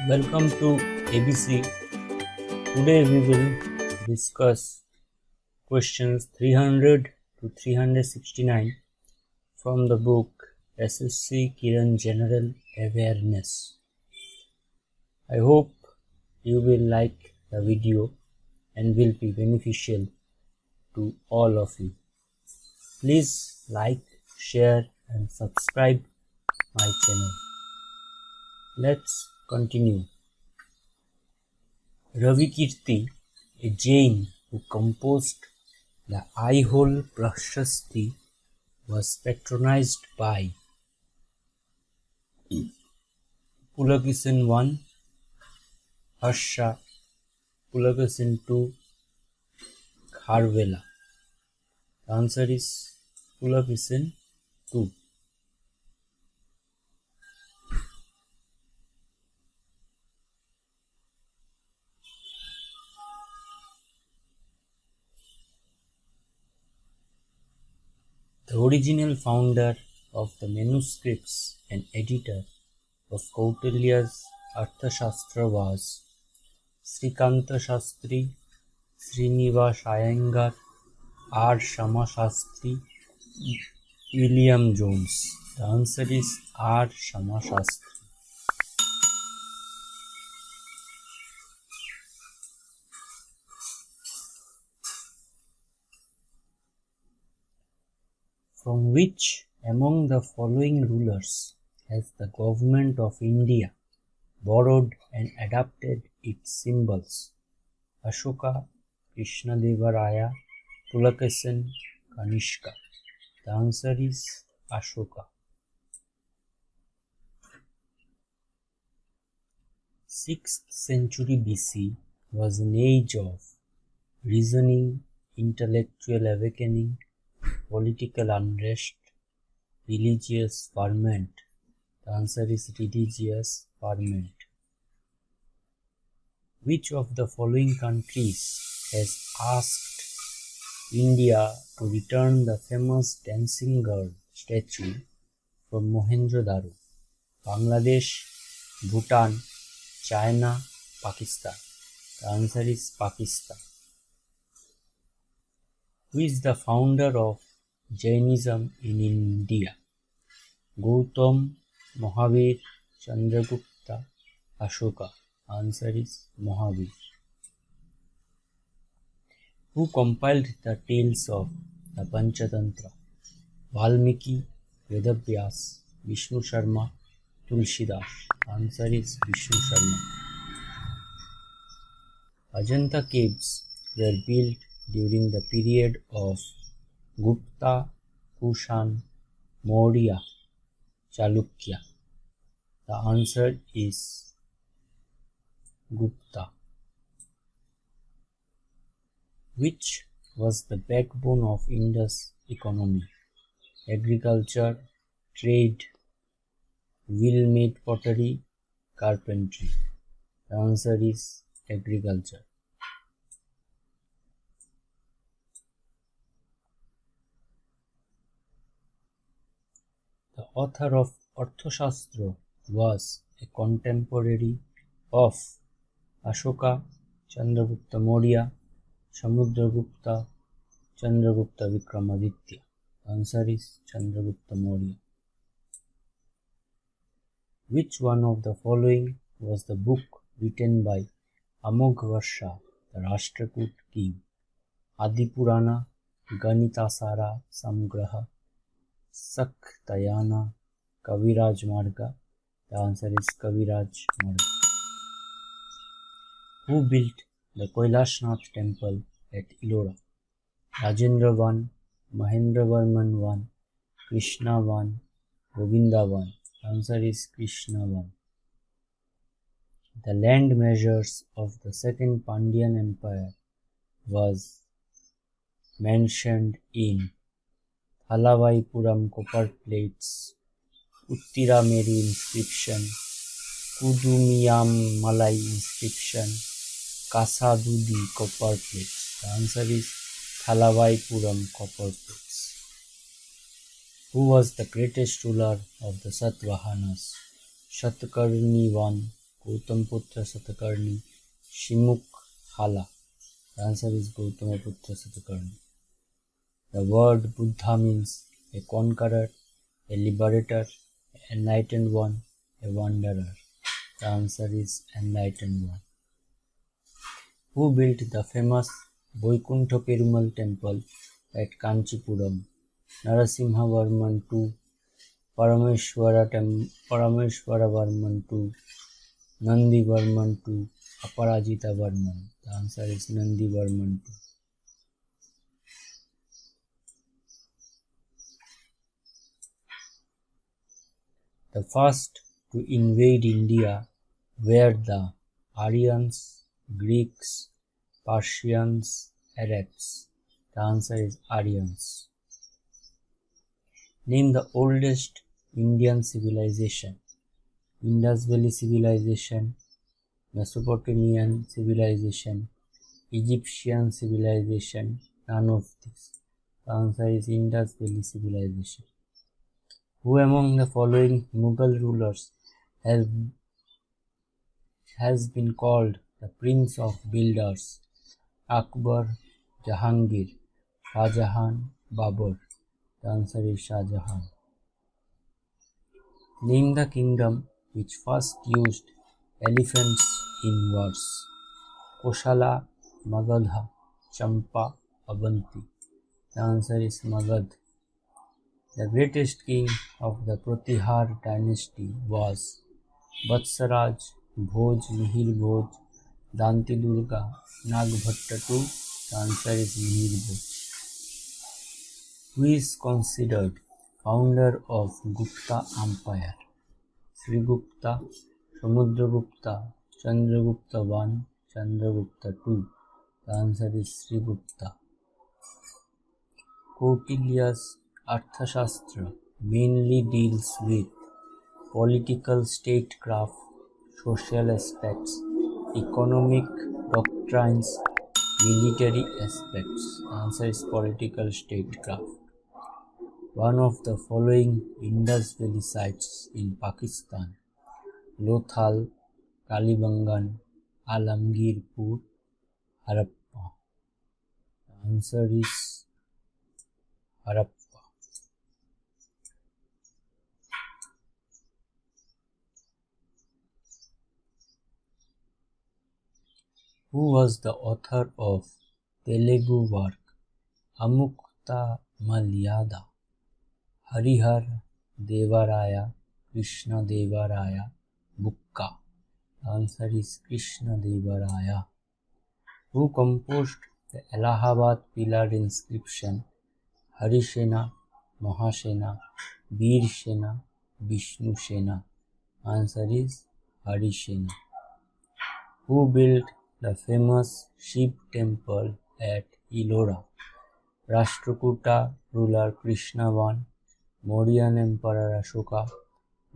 Welcome to ABC. Today we will discuss questions 300 to 369 from the book SSC Kiran General Awareness. I hope you will like the video and will be beneficial to all of you. Please like, share and subscribe my channel. Let's continue. Ravi Kirti, a Jain who composed the Aihole Prashasti, was patronized by Pulakeshin I, Harsha, Pulakeshin II, Kharvela. The answer is Pulakeshin II. The original founder of the manuscripts and editor of Kautilya's Arthashastra was Srikanta Shastri, Srinivas Iyengar, R. Shama Shastri, William Jones. The answer is R. Shama Shastri. From which among the following rulers has the government of India borrowed and adapted its symbols? Ashoka, Krishnadevaraya, Pulakeshin, Kanishka. The answer is Ashoka. 6th century BC was an age of reasoning, intellectual awakening, political unrest, religious ferment. The answer is religious ferment. Which of the following countries has asked India to return the famous dancing girl statue from Mohenjo-daro? Bangladesh, Bhutan, China, Pakistan. The answer is Pakistan. Who is the founder of Jainism in India? Gautam, Mahavir, Chandragupta, Ashoka. Answer is Mahavir. Who compiled the tales of the Panchatantra? Valmiki, Vedavyas, Vishnu Sharma, Tulsidas. Answer is Vishnu Sharma. Ajanta caves were built during the period of Gupta, Kushan, Maurya, Chalukya. The answer is Gupta. Which was the backbone of Indus economy? Agriculture, trade, wheel-made pottery, carpentry. The answer is agriculture. The author of Arthashastra was a contemporary of Ashoka, Chandragupta Maurya, Samudragupta, Chandragupta Vikramaditya. The answer is Chandragupta Maurya. Which one of the following was the book written by Amoghavarsha, the Rashtrakoot king? Adipurana, Ganitasara Samgraha, Saktayana, Kaviraj Marga. The answer is Kaviraj Marga. Who built the Kailashnath temple at Ellora? Rajendra I, Mahendravarman I, Krishna I, Govinda I. The answer is Krishna I. The land measures of the Second Pandyan Empire was mentioned in Thalavaipuram copper plates, Uttirameri inscription, Kudumiyam Malai inscription, Kasadudi copper plates. The answer is Thalavaipuram copper plates. Who was the greatest ruler of the Satavahanas? Satakarni I, Gautamiputra Satakarni, Shimukh Hala. The answer is Gautamiputra Satakarni. The word Buddha means a conqueror, a liberator, an enlightened one, a wanderer. The answer is enlightened one. Who built the famous Vaikuntha Perumal temple at Kanchipuram? Narasimhavarman II, Parameshwaravarman II, Nandivarman II, Aparajitavarman. The answer is Nandivarman II. The first to invade India were the Aryans, Greeks, Persians, Arabs. The answer is Aryans. Name the oldest Indian civilization. Indus Valley Civilization, Mesopotamian Civilization, Egyptian Civilization, none of these. The answer is Indus Valley Civilization. Who among the following Mughal rulers has been called the Prince of Builders? Akbar, Jahangir, Shah Jahan, Babur. The answer is Shah Jahan. Name the kingdom which first used elephants in wars. Koshala, Magadha, Champa, Avanti. The answer is Magad. The greatest king of the Pratihar dynasty was Vatsaraj, Bhoj, Mihir Bhoj, Danti Durga, Nagbhatta II. The answer is Mihir Bhoj. Who is considered founder of Gupta Empire? Srigupta, Samudragupta, Chandragupta I, Chandragupta II. The answer is Srigupta. Kautilya's Arthashastra mainly deals with political statecraft, social aspects, economic doctrines, military aspects. The answer is political statecraft. One of the following Indus Valley sites in Pakistan: Lothal, Kalibangan, Alamgirpur, Harappa. The answer is Harappa. Who was the author of Telugu work Amukta Malyada? Harihar Devaraya, Krishna Devaraya, Bukka. The answer is Krishna Devaraya. Who composed the Allahabad pillar inscription? Harisena, Mahasena, Veersena, Vishnu Sena. Answer is Harisena. Who built the famous Shiv temple at Ellora? Rashtrakuta ruler Krishna I, Mauryan Emperor Ashoka,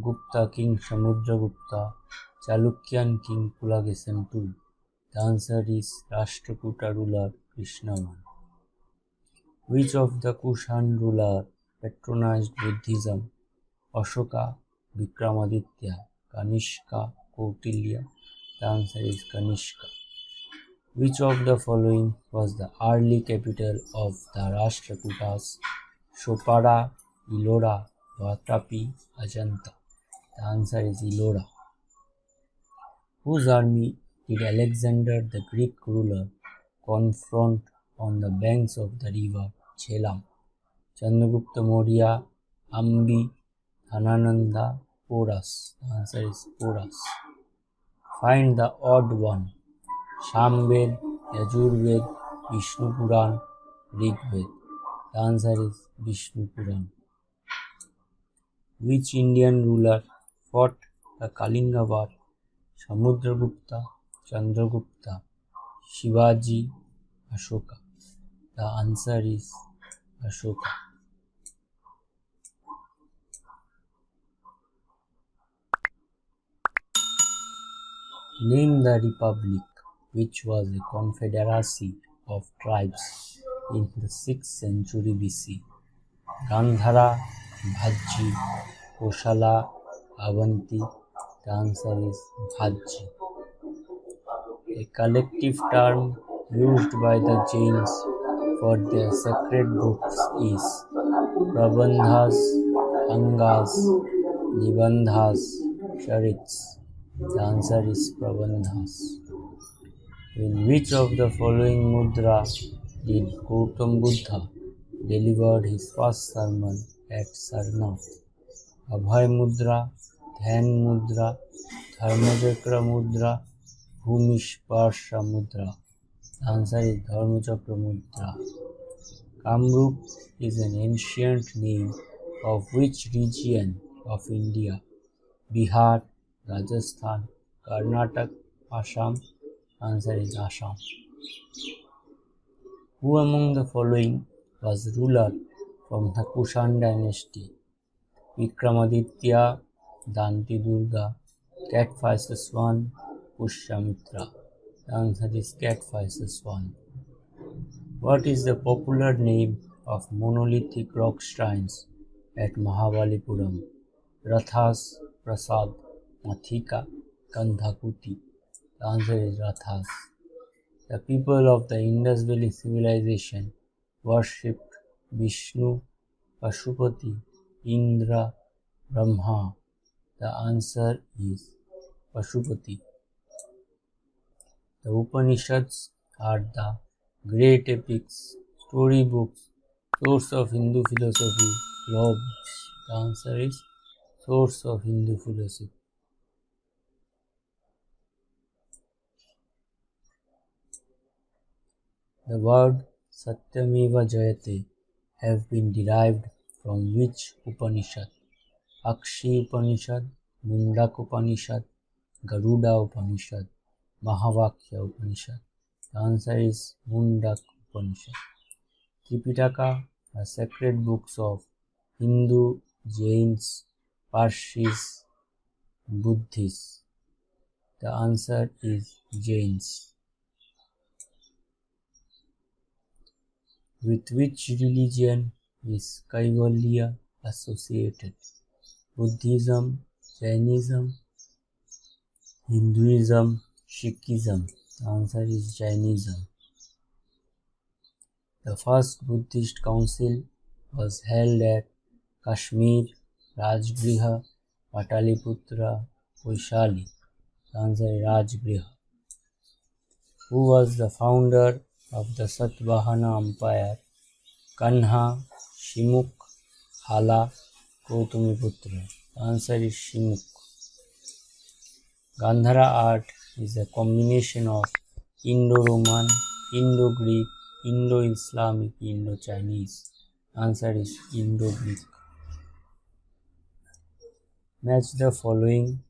Gupta king Samudragupta, Chalukyan king Pulakesan II. The answer is Rashtrakuta ruler Krishna I. Which of the Kushan ruler patronized Buddhism? Ashoka, Vikramaditya, Kanishka, Kautilya. The answer is Kanishka. Which of the following was the early capital of the Rashtrakutas? Chopara, Ellora, Vatapi, Ajanta. The answer is Ellora. Whose army did Alexander the Greek ruler confront on the banks of the river Jhelum? Chandragupta Maurya, Ambi, Dhanananda, Porus. The answer is Porus. Find the odd one. Samved, Yajurved, Vishnu Puran, Rigved. The answer is Vishnu Puran. Which Indian ruler fought the Kalinga War? Samudragupta, Chandragupta, Shivaji, Ashoka. The answer is Ashoka. Name the republic which was a confederacy of tribes in the 6th century BC. Gandhara, Bhajji, Koshala, Avanti, The answer is Bhajji. A collective term used by the Jains for their sacred books is Prabandhas, Angas, Nibandhas, Charits. The answer is Prabandhas. In which of the following mudra did Gautam Buddha delivered his first sermon at Sarnath? Abhay Mudra, Dhyan Mudra, Dharmachakra Mudra, Bhumisparsha Mudra. The answer is Dharmachakra Mudra. Kamrup is an ancient name of which region of India? Bihar, Rajasthan, Karnataka, Assam. Answer is Assam. Who among the following was ruler from the Kushan dynasty? Vikramaditya, Danti Durga, Catphyses I, Pushyamitra. The answer is Catphyses I. What is the popular name of monolithic rock shrines at Mahabalipuram? Rathas, Prasad, Mathika, Kandhakuti. The answer is Rathas. The people of the Indus Valley civilization worshipped Vishnu, Pashupati, Indra, Brahma. The answer is Pashupati. The Upanishads are the great epics, storybooks, source of Hindu philosophy, law books. The answer is source of Hindu philosophy. The word Satyameva Jayate have been derived from which Upanishad? Akshi Upanishad, Mundak Upanishad, Garuda Upanishad, Mahavakya Upanishad. The answer is Mundak Upanishad. Tripitaka are sacred books of Hindu, Jains, Parsis, Buddhists. The answer is Jains. With which religion is Kaivalya associated? Buddhism, Jainism, Hinduism, Sikhism. The answer is Jainism. The first Buddhist council was held at Kashmir, Rajgriha, Pataliputra, Vaishali. The answer is Rajgriha. Who was the founder of the Satvahana Empire? Kanha, Shimukh, Hala, Gautamiputra. The answer is Shimukh. Gandhara art is a combination of Indo-Roman, Indo-Greek, Indo-Islamic, Indo-Chinese. Answer is Indo-Greek. Match the following.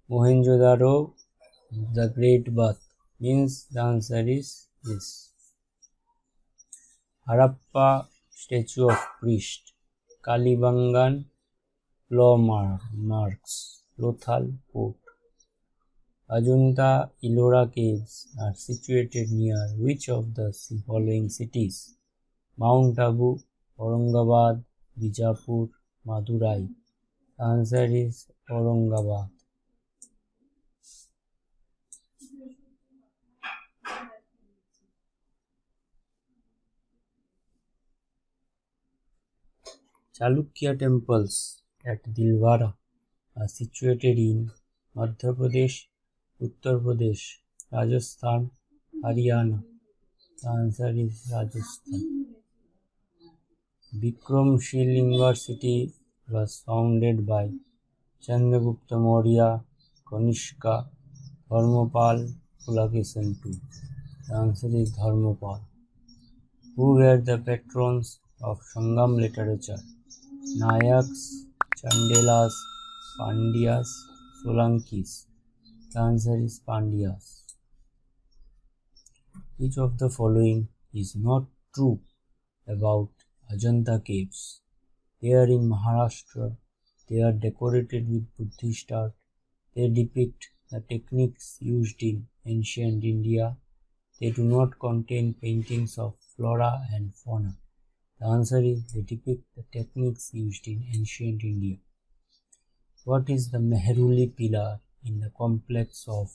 Mohenjo-daro, the Great Bath, means the answer is this. Harappa, statue of priest. Kalibangan, claw marks. Lothal, port. Ajunta Ellora caves are situated near which of the following cities? Mount Abu, Aurangabad, Bijapur, Madurai. The answer is Aurangabad. Chalukya temples at Dilwara are situated in Madhya Pradesh, Uttar Pradesh, Rajasthan, Haryana. The answer is Rajasthan. Vikramshil University was founded by Chandragupta Maurya, Kanishka, Dharmapal, Pulakesan II. The answer is Dharmapal. Who were the patrons of Sangam literature? Nayaks, Chandelas, Pandyas, Solankis. The answer is Pandyas. Which of the following is not true about Ajanta caves? They are in Maharashtra. They are decorated with Buddhist art. They depict the techniques used in ancient India. They do not contain paintings of flora and fauna. The answer is they depict the techniques used in ancient India. What is the Mehruli pillar in the complex of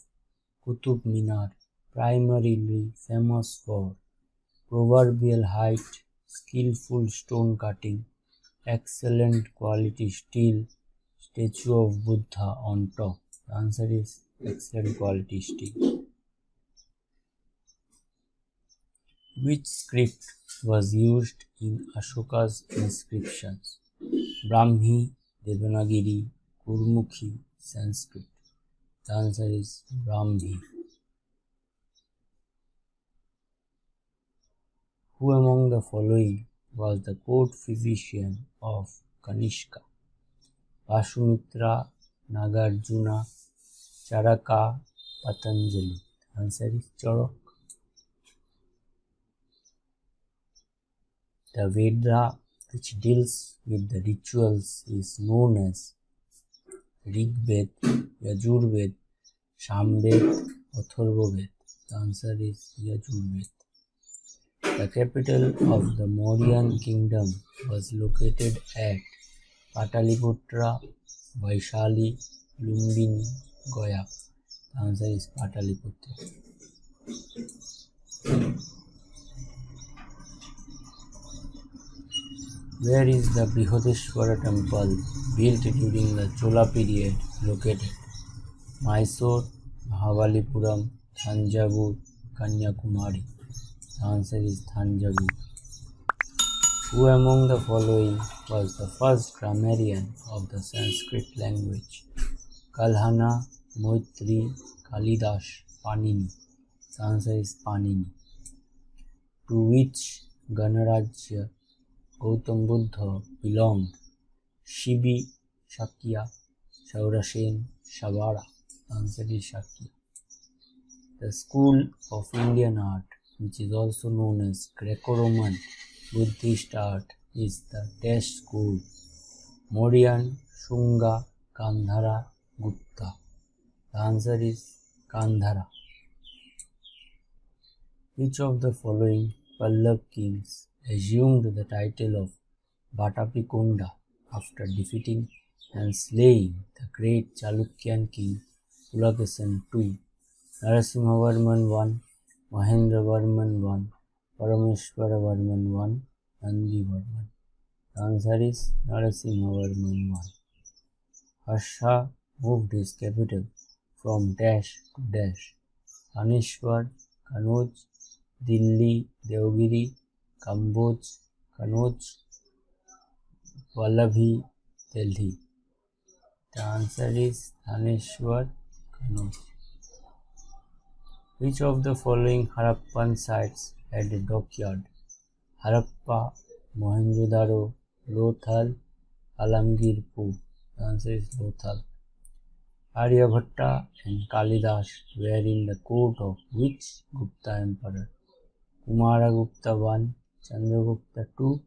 Qutub Minar, primarily famous for proverbial height, skillful stone cutting, excellent quality steel, statue of Buddha on top? The answer is excellent quality steel. Which script was used in Ashoka's inscriptions? Brahmi, Devanagari, Gurmukhi, Sanskrit. The answer is Brahmi. Who among the following was the court physician of Kanishka? Vashumitra, Nagarjuna, Charaka, Patanjali. The answer is Charak. The Veda which deals with the rituals is known as Rigved, Yajurved, Samved, Atharvaved. The answer is Yajurved. The capital of the Mauryan kingdom was located at Pataliputra, Vaishali, Lumbini, Gaya. The answer is Pataliputra. Where is the Brihodeshwara temple built during the Chola period located? Mysore, Mahabalipuram, Thanjavur, Kanyakumari. The answer is Thanjavur. Who among the following was the first grammarian of the Sanskrit language? Kalhana, Maitri, Kalidas, Panini. The answer is Panini. To which Ganarajya Gautam Buddha belonged? Shibi, Shakya, Shaurasen, Shavara. The answer is Shakya. The school of Indian art, which is also known as Greco-Roman Buddhist art, is the Dash school. Mauryan, Shunga, Gandhara, Gupta. The answer is Gandhara. Which of the following Pallab kings assumed the title of Vatapikunda after defeating and slaying the great Chalukyan king Pulakesan II? Narasimhavarman I, Mahendravarman I, Parameshwaravarman I, Nandivarman. The answer is Narasimhavarman I. Harsha moved his capital from Dash to Dash. Thaneshwar, Kanauj, Delhi, Devgiri, Kamboj, Kanauj, Vallabhi, Delhi. The answer is Thaneshwar, Kanauj. Which of the following Harappan sites had a dockyard? Harappa, Mohenjo-daro, Lothal, Alamgirpur. The answer is Lothal. Aryabhatta and Kalidas were in the court of which Gupta emperor? Kumaragupta I, Chandragupta II,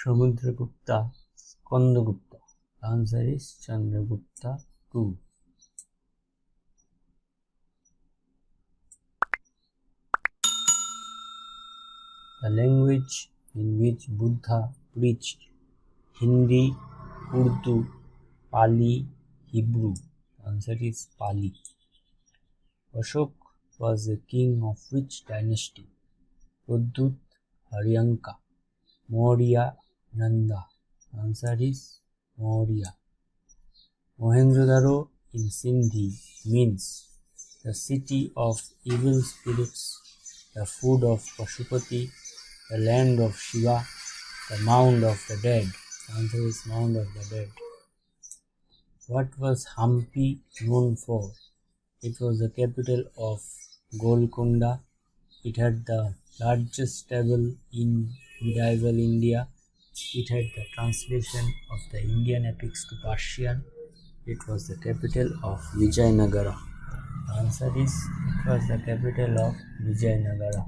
Samudragupta, Skandagupta. The answer is Chandragupta II. The language in which Buddha preached: Hindi, Urdu, Pali, Hebrew. The answer is Pali. Ashok was the king of which dynasty? Pradut, Haryanka, Maurya, Nanda. The answer is Maurya. Mohenjo-daro in Sindhi means the city of evil spirits, the food of Pashupati, the land of Shiva, the mound of the dead. The answer is mound of the dead. What was Hampi known for? It was the capital of Golconda. It had the largest temple in medieval India. It had the translation of the Indian epics to Persian. It was the capital of Vijayanagara. The answer is it was the capital of Vijayanagara.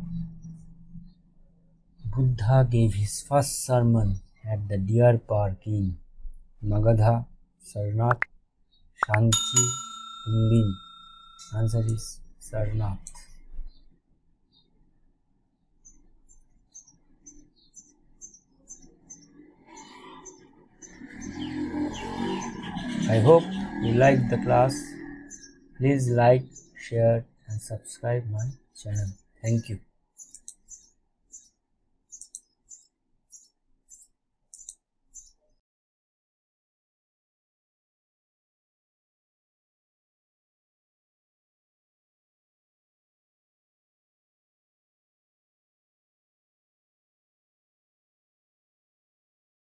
Buddha gave his first sermon at the Deer Park in Magadha, Sarnath, Shanchi, Lumbini. Answer is Sarnath. I hope you liked the class. Please like, share and subscribe my channel. Thank you.